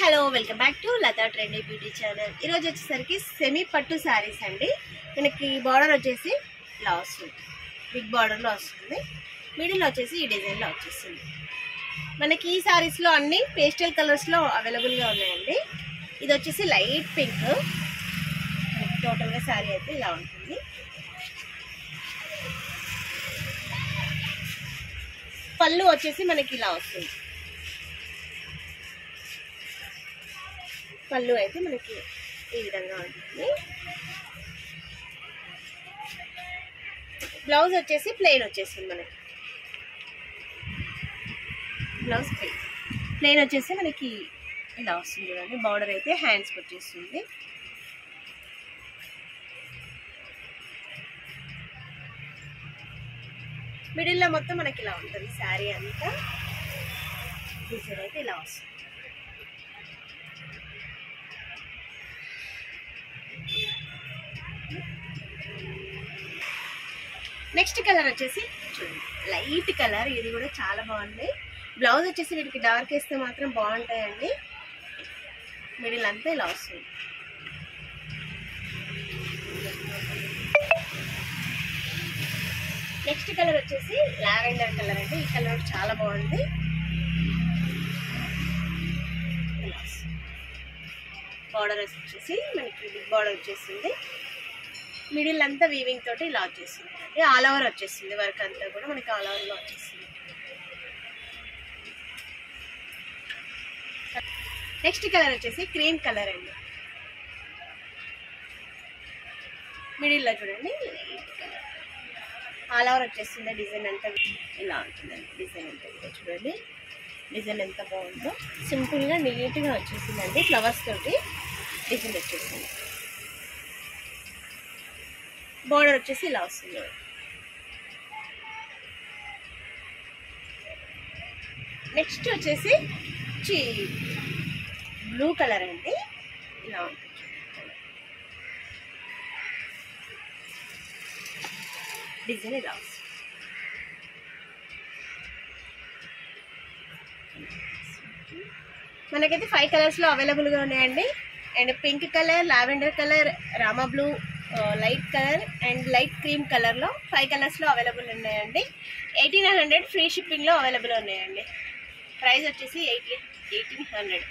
Hello welcome back to Latha trendy beauty channel. ఈరోజు వచ్చేసరికి semi పట్టు శారీస్ అండి. మనకి బార్డర్ వచ్చేసి ఇలా వస్తుంది, బిగ్ బార్డర్లో వస్తుంది. మిడిల్ వచ్చేసి ఈ డిజైన్లో వచ్చేస్తుంది. మనకి ఈ శారీస్లో అన్ని పేస్టల్ కలర్స్లో అవైలబుల్గా ఉన్నాయండి. ఇది వచ్చేసి లైట్ పింక్. టోటల్గా శారీ అయితే ఇలా ఉంటుంది. పళ్ళు వచ్చేసి మనకి ఇలా వస్తుంది. పళ్ళు అయితే మనకి ఈ విధంగా ఉంటుంది. బ్లౌజ్ వచ్చేసి ప్లెయిన్ వచ్చేసింది. మనకి బ్లౌజ్ ప్లెయిన్ వచ్చేసి మనకి ఇలా వస్తుంది చూడండి. బార్డర్ అయితే హ్యాండ్స్కి వచ్చేస్తుంది. మిడిల్లో మొత్తం మనకి ఇలా ఉంటుంది శారీ అంతా. డిజైన్ అయితే ఇలా వస్తుంది. నెక్స్ట్ కలర్ వచ్చేసి చూడండి, లైట్ కలర్. ఇది కూడా చాలా బాగుంది. బ్లౌజ్ వచ్చేసి వీటికి డార్క్ వేస్తే మాత్రం బాగుంటాయండి. మిడిల్ అంతా ఇలా వస్తుంది. నెక్స్ట్ కలర్ వచ్చేసి లావెండర్ కలర్ అండి. ఈ కలర్ చాలా బాగుంది. బార్డర్ వచ్చేసి మనకి బిగ్ బార్డర్ వచ్చేసింది. మిడిల్ అంతా వీవింగ్ తోటి ఇలా వచ్చేసింది అండి. ఆల్ ఓవర్ వచ్చేసింది. వర్క్ అంతా కూడా మనకి ఆల్ ఓవర్లో వచ్చేసింది. నెక్స్ట్ కలర్ వచ్చేసి క్రీమ్ కలర్ అండి. మిడిల్లో చూడండి లైట్ కలర్. ఆల్ ఓవర్ వచ్చేస్తుంది. డిజైన్ అంతా ఇలా ఉంటుందండి. డిజైన్ అంతా చూడండి. డిజైన్ ఎంత బాగుందో, సింపుల్గా నీట్గా వచ్చేసిందండి. ఫ్లవర్స్ తోటి డిజైన్ వచ్చేసింది. బార్డర్ వచ్చేసి ఇలా వస్తుంది. నెక్స్ట్ వచ్చేసి బ్లూ కలర్ అండి. ఇలా ఉంటుంది. డిజైన్ ఇలా వస్తుంది. మనకైతే 5 కలర్స్లో అవైలబుల్గా ఉన్నాయండి. And pink colour, lavender colour, Rama blue, light colour and light cream కలర్లో 5 కలర్స్లో అవైలబుల్ ఉన్నాయండి. 1800 ఫ్రీ షిప్పింగ్లో అవైలబుల్ ఉన్నాయండి. ప్రైస్ వచ్చేసి 1800.